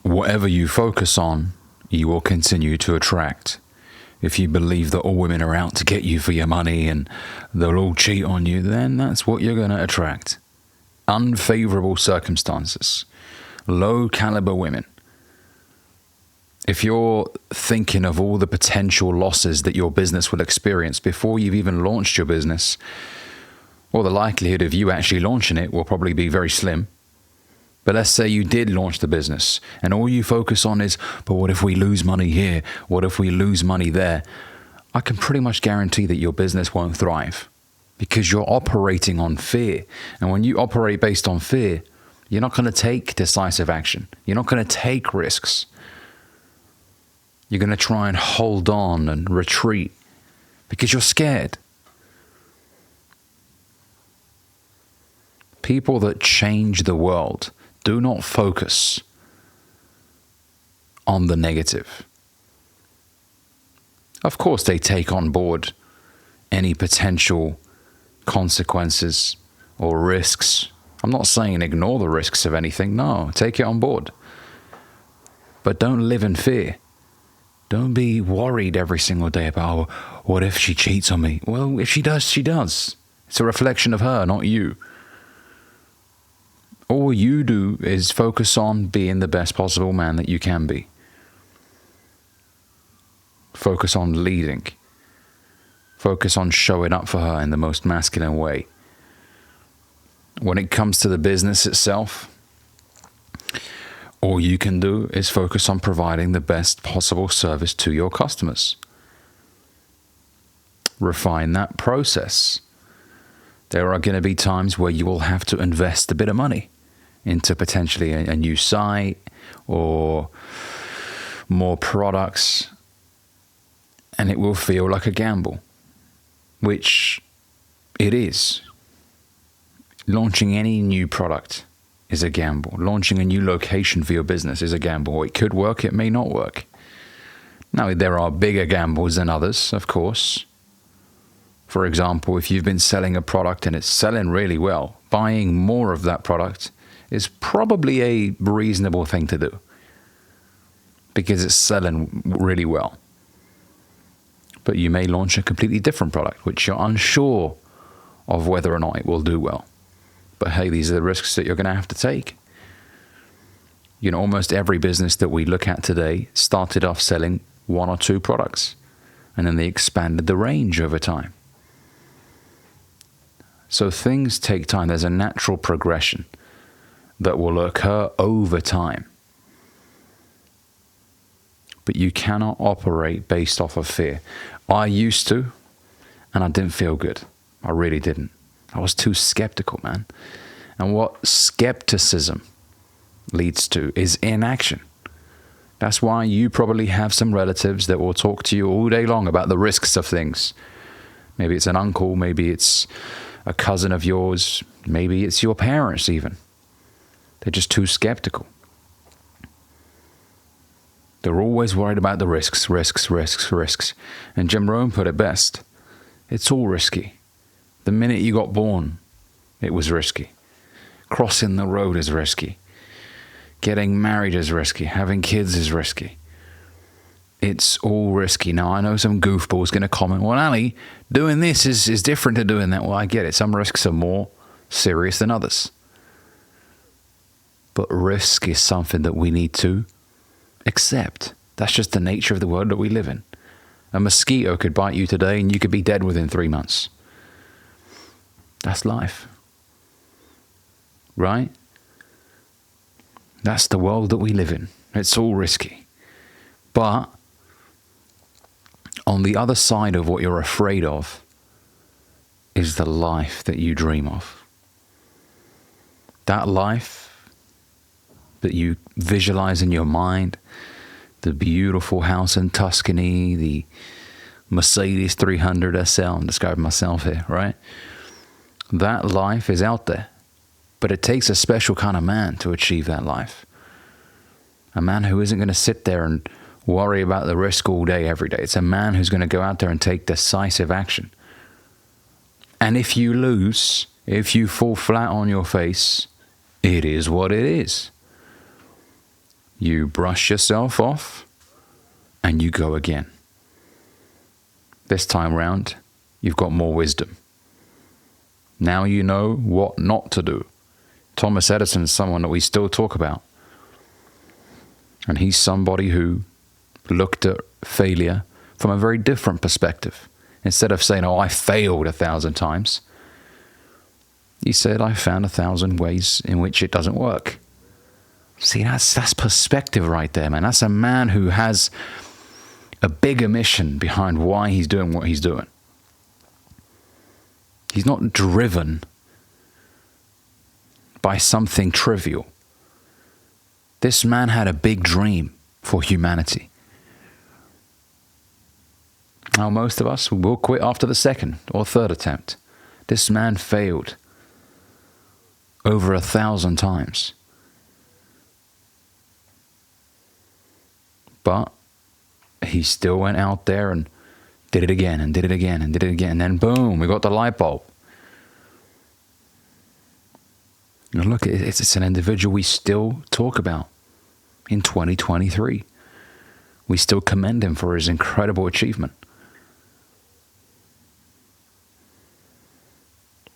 Whatever you focus on, you will continue to attract. If you believe that all women are out to get you for your money and they'll all cheat on you, then that's what you're going to attract. Unfavorable circumstances, low caliber women. If you're thinking of all the potential losses that your business will experience before you've even launched your business, well, the likelihood of you actually launching it will probably be very slim. But let's say you did launch the business and all you focus on is, but what if we lose money here? What if we lose money there? I can pretty much guarantee that your business won't thrive because you're operating on fear. And when you operate based on fear, you're not going to take decisive action. You're not going to take risks. You're going to try and hold on and retreat because you're scared. People that change the world do not focus on the negative. Of course, they take on board any potential consequences or risks. I'm not saying ignore the risks of anything. No, take it on board. But don't live in fear. Don't be worried every single day about, oh, what if she cheats on me? Well, if she does, she does. It's a reflection of her, not you. All you do is focus on being the best possible man that you can be. Focus on leading. Focus on showing up for her in the most masculine way. When it comes to the business itself, all you can do is focus on providing the best possible service to your customers. Refine that process. There are going to be times where you will have to invest a bit of money into potentially a new site or more products, and it will feel like a gamble, which it is. Launching any new product is a gamble. Launching a new location for your business is a gamble. It could work, it may not work. Now, there are bigger gambles than others, of course. For example, if you've been selling a product and it's selling really well, buying more of that product is probably a reasonable thing to do because it's selling really well. But you may launch a completely different product, which you're unsure of whether or not it will do well. But hey, these are the risks that you're going to have to take. You know, almost every business that we look at today started off selling one or two products, and then they expanded the range over time. So things take time. There's a natural progression that will occur over time. But you cannot operate based off of fear. I used to, and I didn't feel good. I really didn't. I was too skeptical, man. And what skepticism leads to is inaction. That's why you probably have some relatives that will talk to you all day long about the risks of things. Maybe it's an uncle, maybe it's a cousin of yours, maybe it's your parents even. They're just too skeptical. They're always worried about the risks. And Jim Rohn put it best. It's all risky. The minute you got born, it was risky. Crossing the road is risky. Getting married is risky. Having kids is risky. It's all risky. Now, I know some goofball's going to comment, well, Ali, doing this is different to doing that. Well, I get it. Some risks are more serious than others. But risk is something that we need to accept. That's just the nature of the world that we live in. A mosquito could bite you today and you could be dead within 3 months. That's life. Right? That's the world that we live in. It's all risky. But on the other side of what you're afraid of is the life that you dream of. That life that you visualize in your mind, the beautiful house in Tuscany, the Mercedes 300 SL, I'm describing myself here, right? That life is out there, but it takes a special kind of man to achieve that life. A man who isn't going to sit there and worry about the risk all day, every day. It's a man who's going to go out there and take decisive action. And if you lose, if you fall flat on your face, it is what it is. You brush yourself off and you go again. This time round, you've got more wisdom. Now you know what not to do. Thomas Edison is someone that we still talk about. And he's somebody who looked at failure from a very different perspective. Instead of saying, oh, I failed 1,000 times, he said, I found 1,000 ways in which it doesn't work. See, that's perspective right there, man. That's a man who has a bigger mission behind why he's doing what he's doing. He's not driven by something trivial. This man had a big dream for humanity. Now, most of us will quit after the second or third attempt. This man failed over 1,000 times. But he still went out there and did it again and did it again and did it again. And then boom, we got the light bulb. And look, it's an individual we still talk about in 2023. We still commend him for his incredible achievement.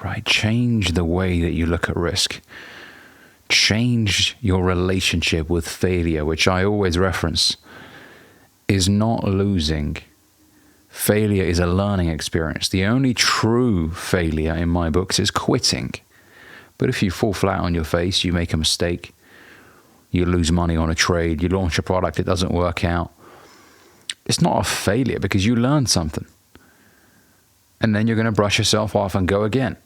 Right? Change the way that you look at risk. Change your relationship with failure, which I always reference, is not losing. Failure is a learning experience. The only true failure in my books is quitting. But if you fall flat on your face, you make a mistake, you lose money on a trade, you launch a product, it doesn't work out, it's not a failure because you learned something. And then you're going to brush yourself off and go again.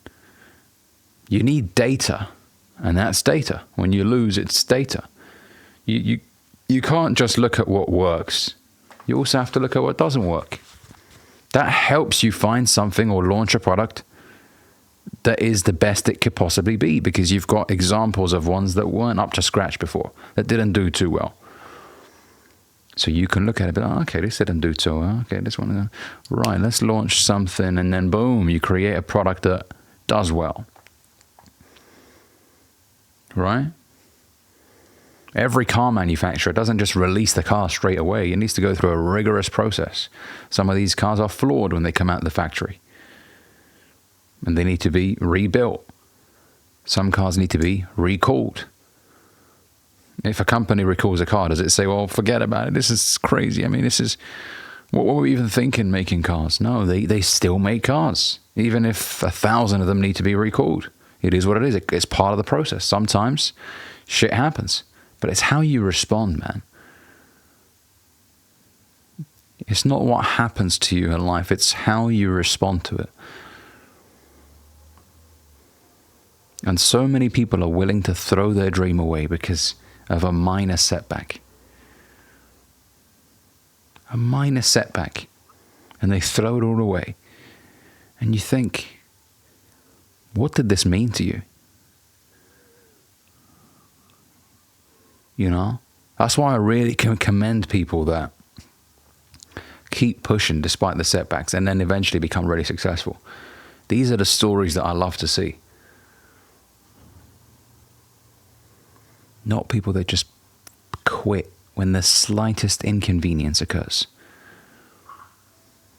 You need data, and that's data. When you lose, it's data. You can't just look at what works. You also have to look at what doesn't work. That helps you find something or launch a product that is the best it could possibly be, because you've got examples of ones that weren't up to scratch before, that didn't do too well. So you can look at it and be like, okay, this didn't do too well. Okay, this one, right, let's launch something, and then boom, you create a product that does well. Right? Every car manufacturer doesn't just release the car straight away. It needs to go through a rigorous process. Some of these cars are flawed when they come out of the factory, and they need to be rebuilt. Some cars need to be recalled. If a company recalls a car, does it say, well, forget about it, this is crazy? I mean, this is, what were we even thinking making cars? No, they still make cars, even if 1,000 of them need to be recalled. It is what it is. It's part of the process. Sometimes shit happens, but it's how you respond, man. It's not what happens to you in life, it's how you respond to it. And so many people are willing to throw their dream away because of a minor setback. A minor setback. And they throw it all away. And you think, what did this mean to you? You know? That's why I really can commend people that keep pushing despite the setbacks and then eventually become really successful. These are the stories that I love to see. Not people that just quit when the slightest inconvenience occurs.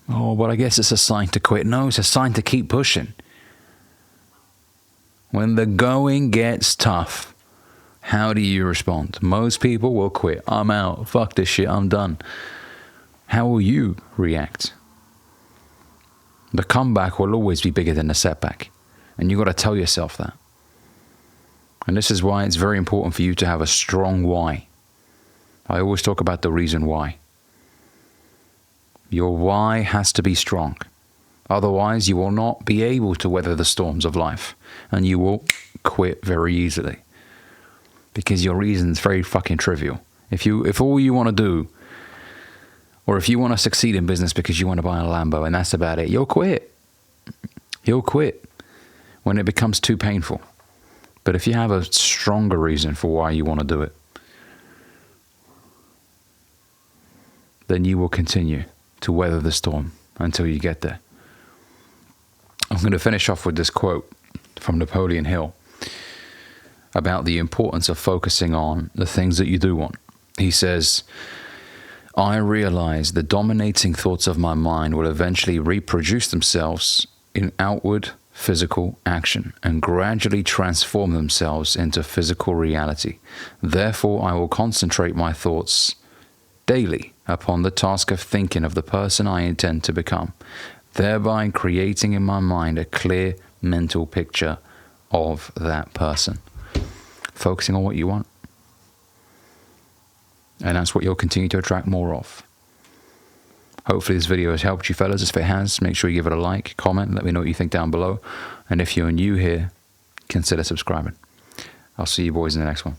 Oh, but I guess it's a sign to quit. No, it's a sign to keep pushing. When the going gets tough, how do you respond? Most people will quit. I'm out. Fuck this shit. I'm done. How will you react? The comeback will always be bigger than the setback. And you've got to tell yourself that. And this is why it's very important for you to have a strong why. I always talk about the reason why. Your why has to be strong. Otherwise, you will not be able to weather the storms of life. And you will quit very easily. Because your reason is very fucking trivial. If all you want to do, or if you want to succeed in business because you want to buy a Lambo and that's about it, you'll quit. You'll quit when it becomes too painful. But if you have a stronger reason for why you want to do it, then you will continue to weather the storm until you get there. I'm going to finish off with this quote from Napoleon Hill about the importance of focusing on the things that you do want. He says, I realize the dominating thoughts of my mind will eventually reproduce themselves in outward physical action and gradually transform themselves into physical reality. Therefore, I will concentrate my thoughts daily upon the task of thinking of the person I intend to become, thereby creating in my mind a clear mental picture of that person. Focusing on what you want. And that's what you'll continue to attract more of. Hopefully this video has helped you, fellas. If it has, make sure you give it a like, comment, let me know what you think down below. And if you're new here, consider subscribing. I'll see you boys in the next one.